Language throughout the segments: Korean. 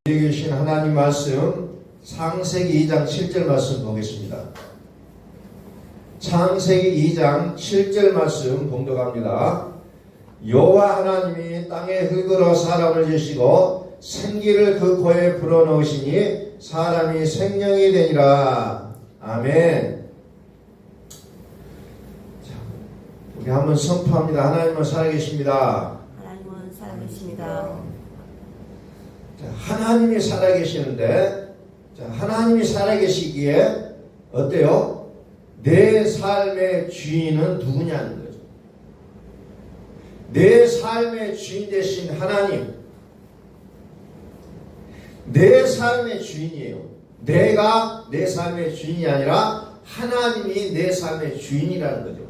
여기 계신 하나님 말씀 창세기 2장 7절 말씀 보겠습니다. 창세기 2장 7절 말씀 봉독합니다. 여호와 하나님이 땅의 흙으로 사람을 지으시고 생기를 그 코에 불어넣으시니 사람이 생명이 되니라. 아멘. 자, 우리 한번 선포합니다. 하나님은 살아계십니다. 하나님은 살아계십니다. 하나님이 살아계시는데, 하나님이 살아계시기에 어때요? 내 삶의 주인은 누구냐는 거죠. 내 삶의 주인 되신 하나님, 내 삶의 주인이에요. 내가 내 삶의 주인이 아니라 하나님이 내 삶의 주인이라는 거죠.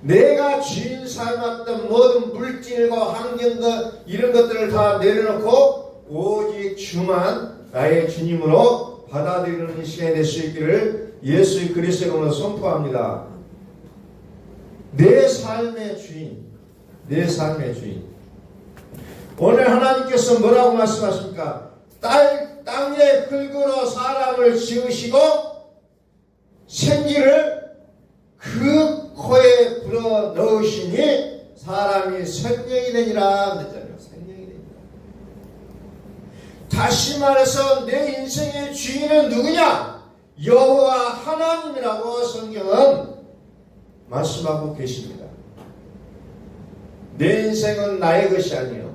내가 주인 삼았던 모든 물질과 환경과 이런 것들을 다 내려놓고 오직 주만 나의 주님으로 받아들이는 시간이 될 수 있기를 예수 그리스도로 선포합니다. 내 삶의 주인, 내 삶의 주인. 오늘 하나님께서 뭐라고 말씀하십니까? 땅의 흙으로 사람을 지으시고 생기를 그 코에 불어 넣으시니 사람이 생명이 되니라 그랬잖아요. 생명이 되니라. 다시 말해서 내 인생의 주인은 누구냐? 여호와 하나님이라고 성경은 말씀하고 계십니다. 내 인생은 나의 것이 아니에요.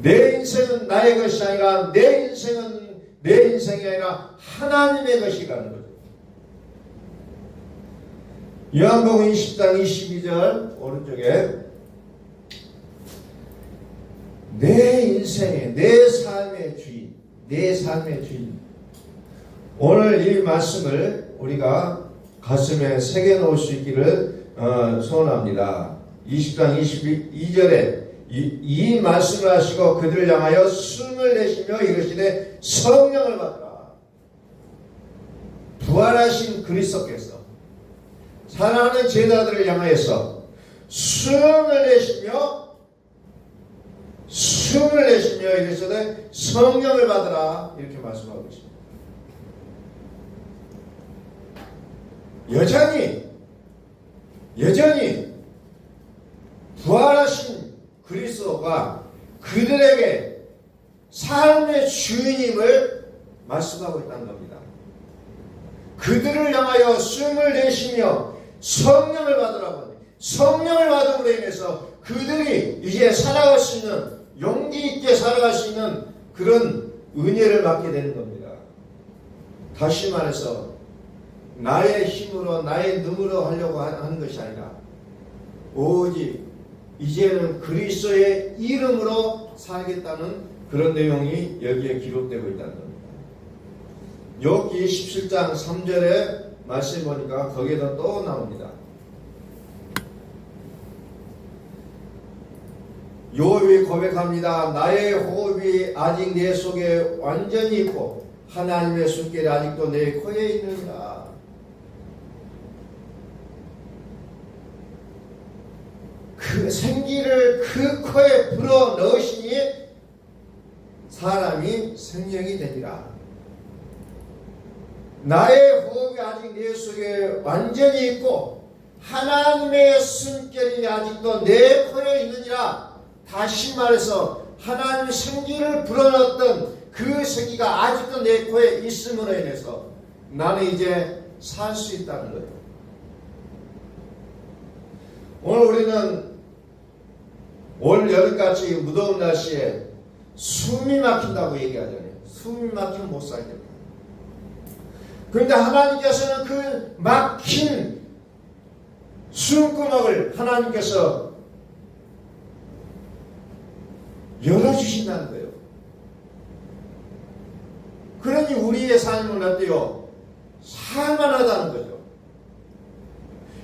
내 인생은 나의 것이 아니라 내 인생은 내 인생이 아니라 하나님의 것이라는 거죠. 요한복음 20장 22절 오른쪽에 내 인생의 내 삶의 주인, 내 삶의 주인. 오늘 이 말씀을 우리가 가슴에 새겨놓을 수 있기를 소원합니다. 20장 22절에 이 말씀을 하시고 그들을 향하여 숨을 내쉬며 이르시되 성령을 받으라. 부활하신 그리스도께서 사랑하는 제자들을 향하여서 숨을 내쉬며 이르시되 성령을 받으라 이렇게 말씀하고 있습니다. 여전히 부활하신 그리스도가 그들에게 삶의 주인임을 말씀하고 있다는 겁니다. 그들을 향하여 숨을 내쉬며 성령을 받으라고 합니다. 성령을 받음으로 인해서 그들이 이제 살아갈 수 있는, 용기 있게 살아갈 수 있는 그런 은혜를 받게 되는 겁니다. 다시 말해서 나의 힘으로 나의 능으로 하려고 하는 것이 아니라 오직 이제는 그리스도의 이름으로 살겠다는 그런 내용이 여기에 기록되고 있다는 겁니다. 욥기 17장 3절에 말씀 보니까 거기에도 또 나옵니다. 욥이 고백합니다. 나의 호흡이 아직 내 속에 완전히 있고 하나님의 숨결이 아직도 내 코에 있느니라. 그 생기를 그 코에 불어 넣으시니 사람이 생명이 되리라. 나의 호흡이 아직 내 속에 완전히 있고 하나님의 숨결이 아직도 내 코에 있느니라. 다시 말해서 하나님의 생기를 불어넣었던 그 생기가 아직도 내 코에 있음으로 인해서 나는 이제 살 수 있다는 거예요. 오늘 우리는 올 여름같이 무더운 날씨에 숨이 막힌다고 얘기하잖아요. 숨이 막히면 못 살게. 그런데 하나님께서는 그 막힌 숨구멍을 하나님께서 열어주신다는 거예요. 그러니 우리의 삶은 어때요? 살만하다는 거죠.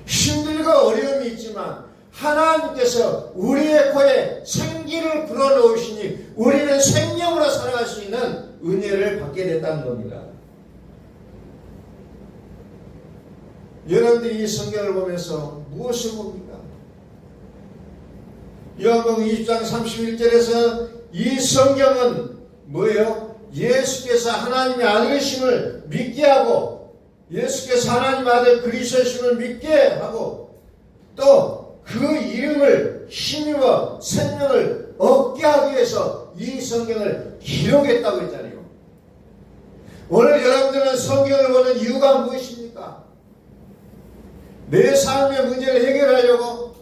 힘들고 어려움이 있지만 하나님께서 우리의 코에 생기를 불어넣으시니 우리는 생명으로 살아갈 수 있는 은혜를 받게 됐다는 겁니다. 여러분들이 이 성경을 보면서 무엇을 봅니까? 요한복음 20장 31절에서 이 성경은 뭐예요? 예수께서 하나님의 아들이심을 믿게 하고 예수께서 하나님 아들 그리스도이심을 믿게 하고 또 그 이름을 힘입어 생명을 얻게 하기 위해서 이 성경을 기록했다고 했잖아요. 오늘 여러분들은 성경을 보는 이유가 무엇입니까? 내 삶의 문제를 해결하려고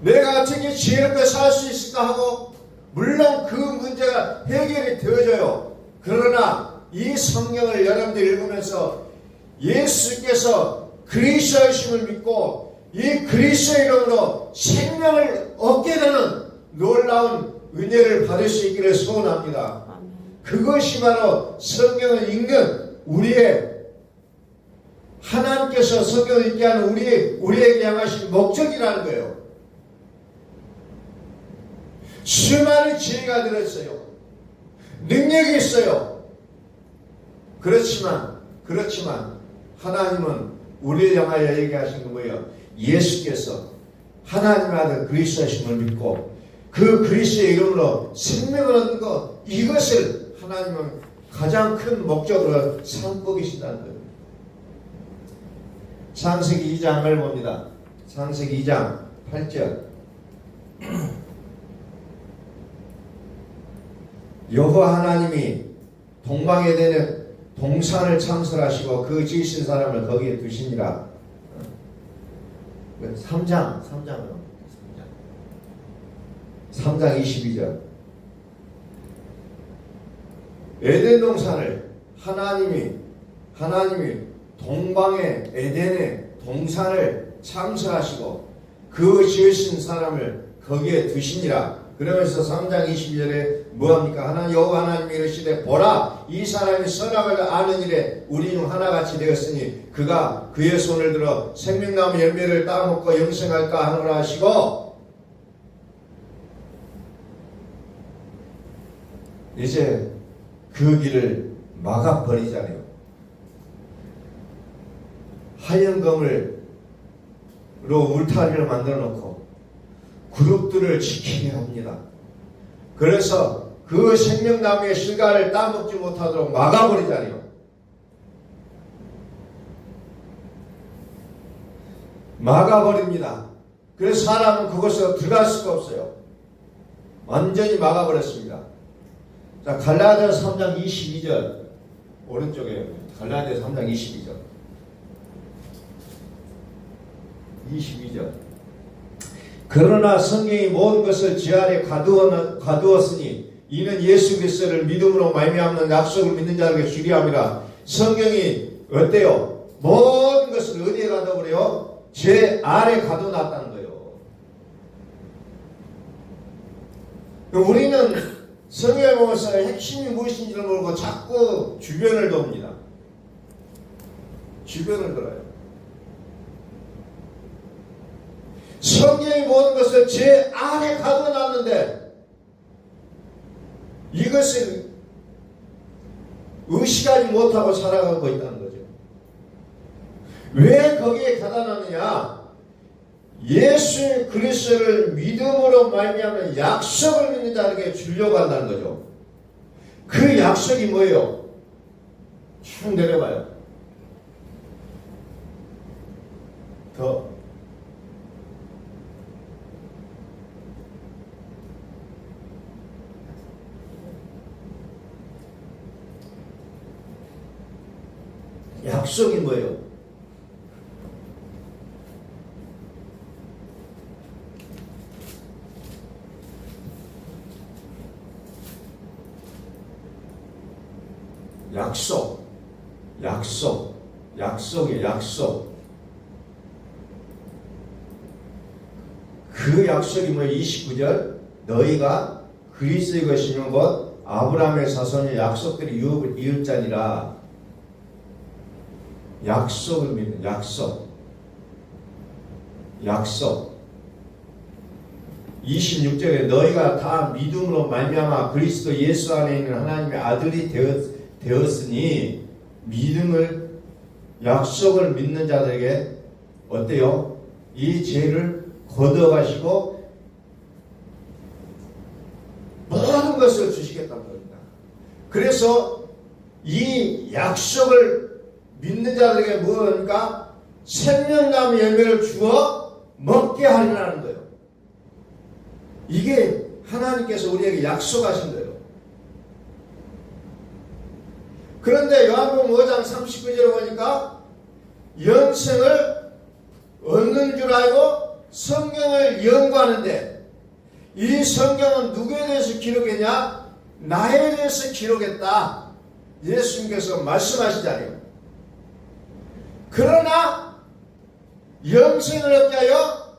내가 어떻게 지혜롭게 살 수 있을까 하고 물론 그 문제가 해결이 되어져요. 그러나 이 성경을 여러분들이 읽으면서 예수께서 그리스도이심을 믿고 이 그리스도 이름으로 생명을 얻게 되는 놀라운 은혜를 받을 수 있기를 소원합니다. 그것이 바로 성경을 읽는 우리의 하나님께서 성경을 읽게 하는 우리에게 향하신 목적이라는 거예요. 수많은 지혜가 들었어요. 능력이 있어요. 그렇지만 하나님은 우리를 향하여 얘기하신 게 뭐예요? 예수께서 하나님의 아들 그리스도이심을 믿고 그 그리스도의 이름으로 생명을 얻는 것, 이것을 하나님은 가장 큰 목적으로 삼고 계신다는 거예요. 창세기 2장을 봅니다. 창세기 2장 8절. 여호와 하나님이 동방에 되는 동산을 창설하시고 그 지으신 사람을 거기에 두시니라. 3장 22절. 에덴 동산을 하나님이 동방의 에덴의 동산을 창설하시고 그 지으신 사람을 거기에 두시니라. 그러면서 3장 22절에 뭐합니까? 하나님 여호와 하나님이 이르시되 보라 이 사람이 선악을 아는 일에 우리 중 하나같이 되었으니 그가 그의 손을 들어 생명나무 열매를 따먹고 영생할까 하노라 하시고 이제 그 길을 막아버리잖아요. 하얀 거물로 울타리를 만들어 놓고 그룹들을 지키게 합니다. 그래서 그 생명나무의 실과를 따먹지 못하도록 막아버리잖아요. 막아버립니다. 그래서 사람은 그곳에 들어갈 수가 없어요. 완전히 막아버렸습니다. 자, 갈라디아서 3장 22절 오른쪽에 갈라디아서 3장 22절. 그러나 성경이 모든 것을 지 아래 가두었으니 이는 예수 그리스도를 믿음으로 말미암는 약속을 믿는 자에게 주리함이라. 성경이 어때요? 모든 것을 어디에 가둬버려요? 제 아래 가둬놨다는 거예요. 우리는 성경을 보면서 핵심이 무엇인지를 모르고 자꾸 주변을 돕니다. 주변을 돌아요. 성경이 모든 것을 제 안에 가둬놨는데 이것을 의식하지 못하고 살아가고 있다는 거죠. 왜 거기에 가둬놨느냐? 예수 그리스도를 믿음으로 말미암는 약속을 믿는 자에게 주려고 한다는 거죠. 그 약속이 뭐예요? 쭉 내려봐요. 더 약속이 뭐예요? 약속이에요. 약속. 그 약속이 뭐예요? 29절 너희가 그리스도의 것이면 곧 아브라함의 자손의 약속들이 유업을 이을 자니라. 약속을 믿는 약속. 26절에 너희가 다 믿음으로 말미암아 그리스도 예수 안에 있는 하나님의 아들이 되었으니 믿음을 약속을 믿는 자들에게 어때요? 이 죄를 걷어가시고 모든 것을 주시겠다는 겁니다. 그래서 이 약속을 믿는 자들에게 무엇인가? 생명나무 열매를 주어 먹게 하리라는 거예요. 이게 하나님께서 우리에게 약속하신 거예요. 그런데 요한복음 5장 39절에 보니까 영생을 얻는 줄 알고 성경을 연구하는데, 이 성경은 누구에 대해서 기록했냐? 나에 대해서 기록했다. 예수님께서 말씀하시잖아요. 그러나 영생을 얻게 하여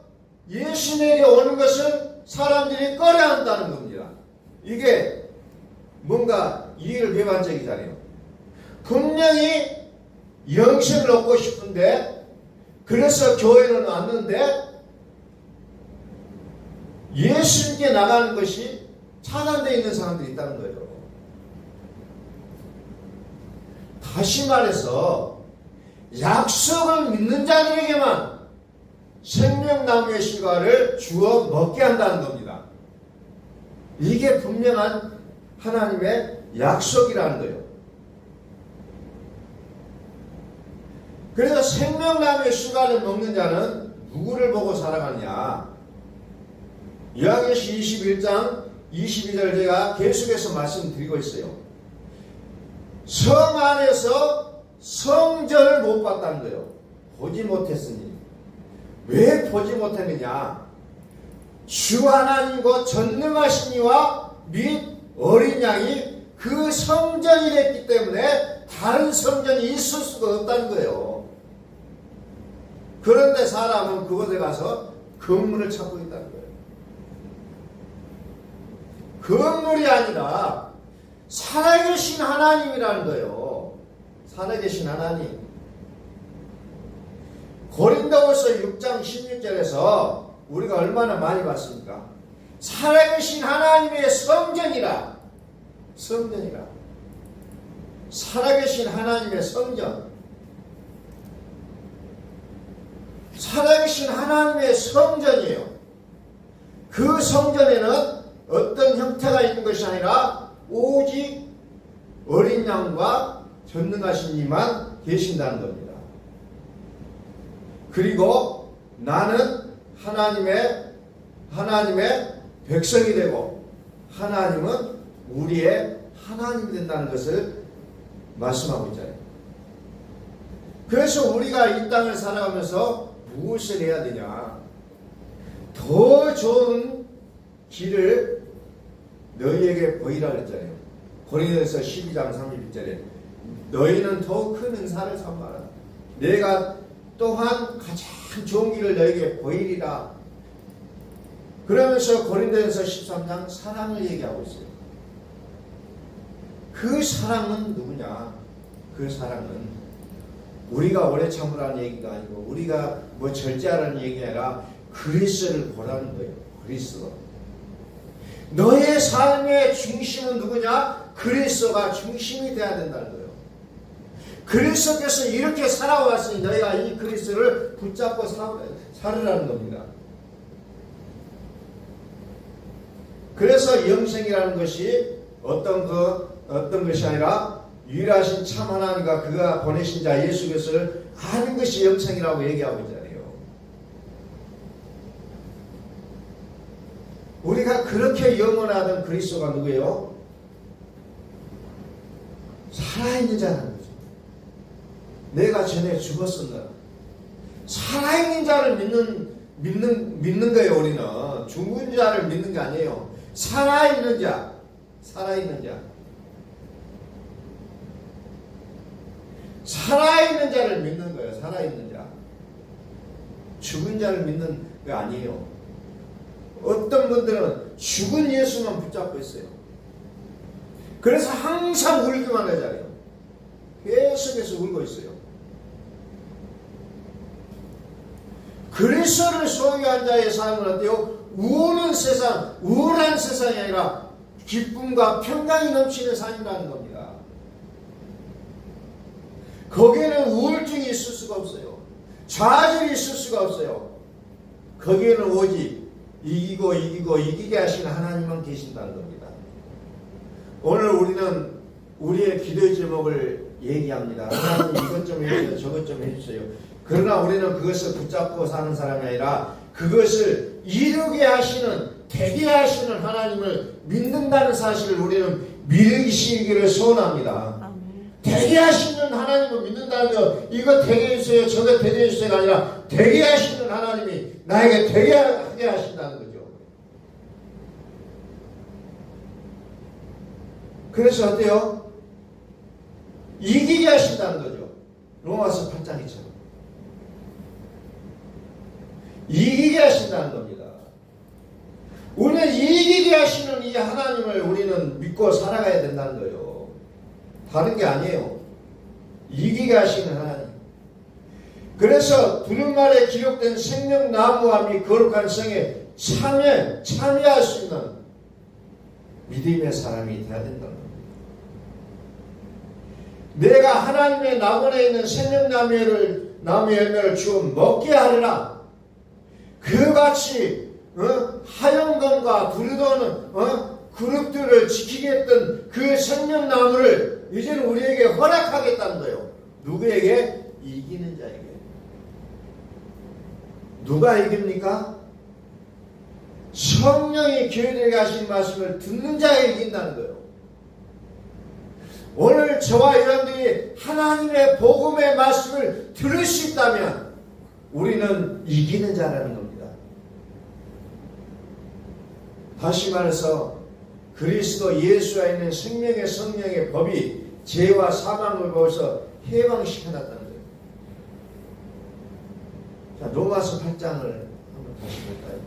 예수님에게 오는 것은 사람들이 꺼려한다는 겁니다. 이게 뭔가 이해를 배반적이잖아요. 분명히 영생을 얻고 싶은데, 그래서 교회는 왔는데 예수님께 나가는 것이 차단되어 있는 사람들이 있다는 거예요. 다시 말해서 약속을 믿는 자들에게만 생명나무의 실과를 주어 먹게 한다는 겁니다. 이게 분명한 하나님의 약속이라는 거예요. 그래서 생명나무의 실과를 먹는 자는 누구를 보고 살아가느냐? 요한계시 21장 22절 제가 계속해서 말씀드리고 있어요. 성 안에서 성전을 못 봤다는 거예요. 보지 못했으니. 왜 보지 못했느냐? 주 하나님과 전능하신 이와 및 어린 양이 그 성전이 됐기 때문에 다른 성전이 있을 수가 없다는 거예요. 그런데 사람은 그곳에 가서 건물을 찾고 있다는 거예요. 건물이 아니라 살아계신 하나님이라는 거예요. 살아계신 하나님. 고린도후서 6장 16절에서 우리가 얼마나 많이 봤습니까? 살아계신 하나님의 성전이라. 성전이라. 살아계신 하나님의 성전. 살아계신 하나님의 성전이에요. 그 성전에는 어떤 형태가 있는 것이 아니라 오직 어린 양과 전능하신 이만 계신다는 겁니다. 그리고 나는 하나님의 백성이 되고 하나님은 우리의 하나님이 된다는 것을 말씀하고 있잖아요. 그래서 우리가 이 땅을 살아가면서 무엇을 해야 되냐? 더 좋은 길을 너희에게 보이라 그랬잖아요. 고린도서 12장 31절에 너희는 더욱 큰 은사를 삼아라. 내가 또한 가장 좋은 길을 너희에게 보이리라. 그러면서 고린도서 13장 사랑을 얘기하고 있어요. 그 사랑은 누구냐? 그 사랑은 우리가 오래 참으라는 얘기가 아니고 우리가 뭐 절제하라는 얘기가 아니라 그리스도를 보라는 거예요. 그리스도. 너의 삶의 중심은 누구냐? 그리스도가 중심이 돼야 된다는 거예요. 그리스도께서 이렇게 살아왔으니 너희가 이 그리스도를 붙잡고 살으라는 겁니다. 그래서 영생이라는 것이 어떤 것이 아니라 유일하신 참 하나님과 그가 보내신 자 예수 그리스도를 아는 것이 영생이라고 얘기하고 있잖아요. 우리가 그렇게 영원하던 그리스도가 누구예요? 살아있는 자라는 거죠. 내가 전에 죽었었나? 살아있는 자를 믿는 거예요. 우리는 죽은 자를 믿는 게 아니에요. 살아있는 자, 살아있는 자. 살아있는 자를 믿는 거예요. 살아있는 자. 죽은 자를 믿는 거 아니에요. 어떤 분들은 죽은 예수만 붙잡고 있어요. 그래서 항상 울기만 하잖아요. 계속해서 울고 있어요. 그리스도를 소유한 자의 삶은 어때요? 우는 세상, 우울한 세상이 아니라 기쁨과 평강이 넘치는 삶이라는 겁니다. 거기에는 우울증이 있을 수가 없어요. 좌절이 있을 수가 없어요. 거기에는 오직 이기게 하시는 하나님만 계신다는 겁니다. 오늘 우리는 우리의 기도의 제목을 얘기합니다. 하나님 이것 좀 해주세요. 저것 좀 해주세요. 그러나 우리는 그것을 붙잡고 사는 사람이 아니라 그것을 이루게 하시는, 되게 하시는 하나님을 믿는다는 사실을 우리는 믿으시기를 소원합니다. 아멘. 되게 하시는 하나님을 믿는다는 것, 이거 되게 해주세요, 저거 되게 해주세요가 아니라 되게 하시는 하나님이 나에게 되게 하게 하신다는 거죠. 그래서 어때요? 이기게 하신다는 거죠. 로마서 8장이처럼. 이기게 하신다는 겁니다. 우리는 이기게 하시는 이 하나님을 우리는 믿고 살아가야 된다는 거예요. 다른 게 아니에요. 이기게 하시는 하나님. 그래서 두루마리에 기록된 생명나무와 및 거룩한 성에 참여할 수 있는 믿음의 사람이 되어야 된다는 겁니다. 내가 하나님의 낙원에 있는 생명나무 열매를 주어 먹게 하리라. 그같이 하용건과 두르도는 그룹들을 지키게 했던 그 생명나무를 이제는 우리에게 허락하겠다는 거예요. 누구에게? 이기는 자에게. 누가 이깁니까? 성령이 교회들에게 하신 말씀을 듣는 자에 이긴다는 거예요. 오늘 저와 여러분들이 하나님의 복음의 말씀을 들을 수 있다면 우리는 이기는 자라는 겁니다. 다시 말해서 그리스도 예수 안에 있는 생명의 성령의 법이 죄와 사망을 거기서 해방시켜놨다는 거예요. 자, 로마서 8장을 한번 다시 볼까요?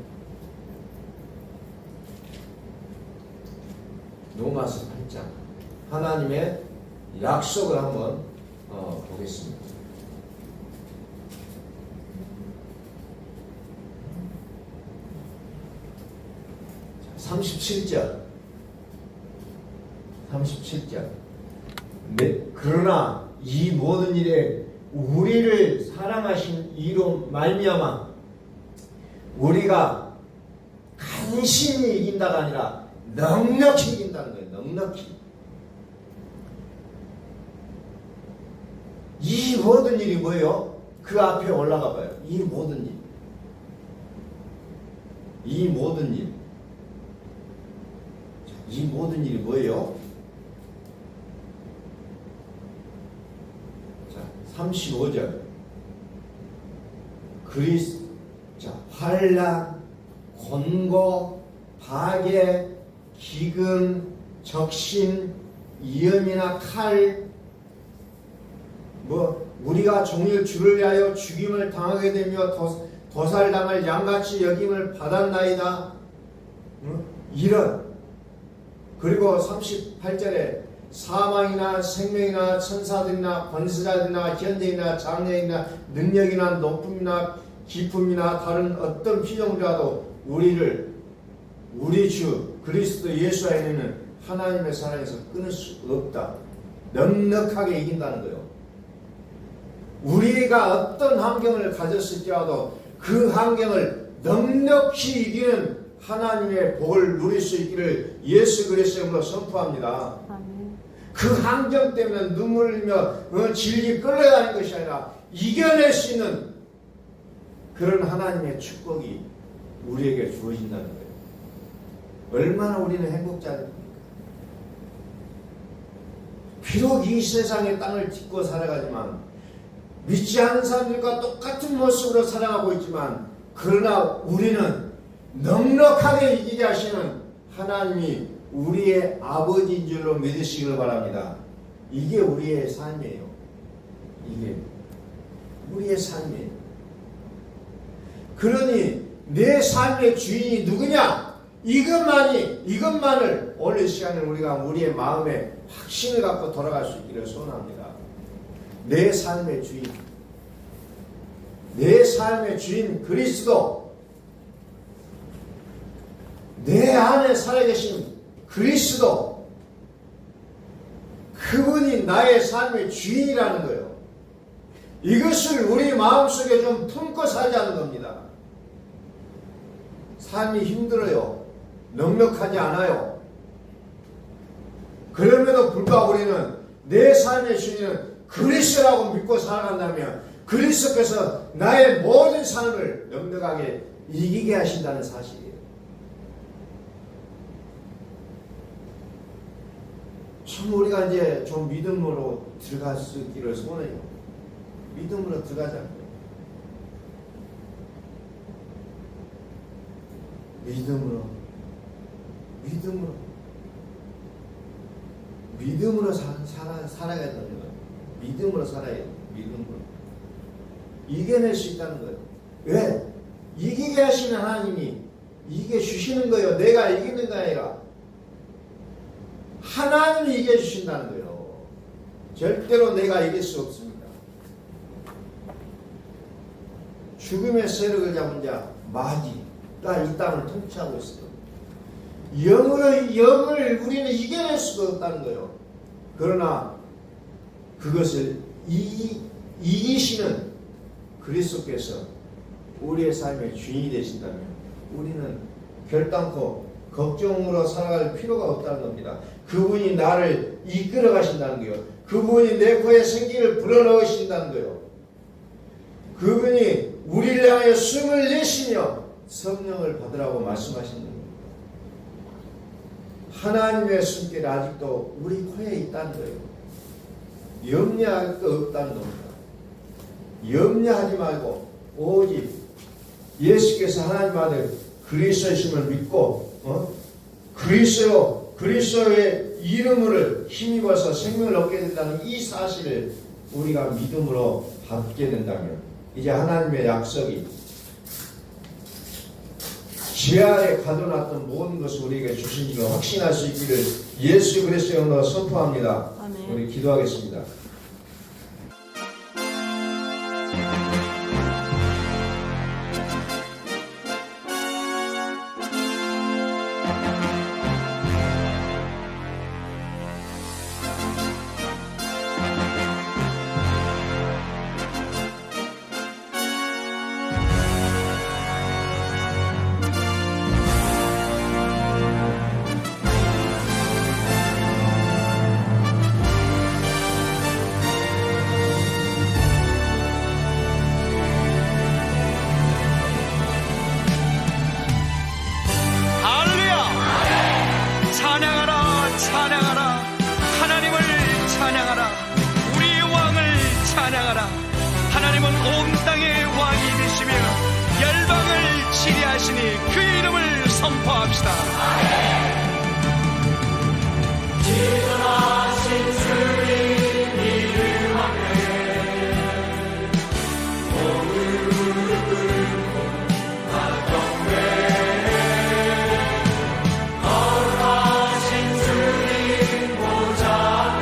로마서 8장. 하나님의 약속을 한번 보겠습니다. 37절. 그러나 이 모든 일에 우리를 사랑하신 이로 말미암아 우리가 간신히 이긴다가 아니라 넉넉히 이긴다는 거예요. 넉넉히. 이 모든 일이 뭐예요? 그 앞에 올라가 봐요. 이 모든 일. 이 모든 일. 이 모든 일이 뭐예요? 자, 35절. 환난, 곤고, 파괴, 기근, 적신, 위험이나 칼, 우리가 종일 주를 위하여 죽임을 당하게 되며 도살당할 양같이 여김을 받았나이다. 이런. 그리고 38절에 사망이나 생명이나 천사들이나 권세자들이나 현대이나 장래이나 능력이나 높음이나 기품이나 다른 어떤 피조물이라도 우리 주 그리스도 예수 안에 있는 하나님의 사랑에서 끊을 수 없다. 넉넉하게 이긴다는 거예요. 우리가 어떤 환경을 가졌을지라도 그 환경을 넉넉히 이기는 하나님의 복을 누릴 수 있기를 예수 그리스도의 이름으로 선포합니다. 아멘. 그 환경 때문에 눈물 흘리며 질질 끌려가는 것이 아니라 이겨낼 수 있는 그런 하나님의 축복이 우리에게 주어진다는 거예요. 얼마나 우리는 행복자입니까? 비록 이 세상의 땅을 딛고 살아가지만 믿지 않는 사람들과 똑같은 모습으로 살아가고 있지만 그러나 우리는 넉넉하게 이기게 하시는 하나님이 우리의 아버지인 줄로 믿으시길 바랍니다. 이게 우리의 삶이에요. 이게 우리의 삶이에요. 그러니 내 삶의 주인이 누구냐? 이것만을 오늘 시간에 우리가 우리의 마음에 확신을 갖고 돌아갈 수 있기를 소원합니다. 내 삶의 주인. 내 삶의 주인 그리스도. 내 안에 살아계신 그리스도. 그분이 나의 삶의 주인이라는 거예요. 이것을 우리 마음속에 좀 품고 살자는 겁니다. 삶이 힘들어요. 넉넉하지 않아요. 그럼에도 불구하고 우리는 내 삶의 주인은 그리스도라고 믿고 살아간다면 그리스도께서 나의 모든 삶을 넉넉하게 이기게 하신다는 사실이에요. 참 우리가 이제 좀 믿음으로 들어갈 수 있기를 소원해요. 믿음으로 들어가자. 믿음으로 살아야 됩니다. 믿음으로 살아야 돼요. 믿음으로. 이겨낼 수 있다는 거예요. 왜? 이기게 하시는 하나님이 이겨 주시는 거예요. 내가 이기는 게 아니라 하나님이 이겨주신다는 거예요. 절대로 내가 이길 수 없습니다. 죽음의 세력을 잡은 자 마귀가 이 땅을 통치하고 있어요. 영을 우리는 이겨낼 수가 없다는 거예요. 그러나 그것을 이기시는 그리스도께서 우리의 삶의 주인이 되신다면 우리는 결단코 걱정으로 살아갈 필요가 없다는 겁니다. 그분이 나를 이끌어 가신다는 거예요. 그분이 내 코에 생기를 불어넣으신다는 거예요. 그분이 우리를 향하여 숨을 내쉬며 성령을 받으라고 말씀하시는 겁니다. 하나님의 숨결이 아직도 우리 코에 있다는 거예요. 염려할 거 없다는 겁니다. 염려하지 말고 오직 예수께서 하나님 아들 그리스도이심을 믿고 그리스도의 이름을 힘입어서 생명을 얻게 된다는 이 사실을 우리가 믿음으로 받게 된다면 이제 하나님의 약속이 죄 아래 가둬놨던 모든 것을 우리에게 주신 줄 확신할 수 있기를 예수 그리스도의 이름으로 선포합니다. 아멘. 우리 기도하겠습니다. 하나님은 온 땅의 왕이 되시며 열방을 치리하시니 그 이름을 선포합시다. 지존하신 주님 이름 앞에 오늘 무릎 꿇고 나경배 거룩하신 주님 보좌 앞에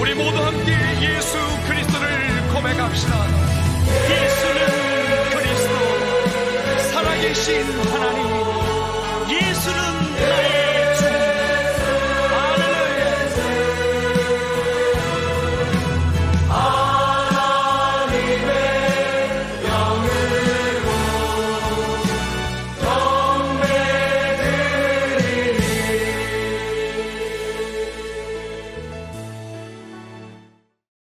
우리 모두 함께 예수 그리스도를 고백합시다.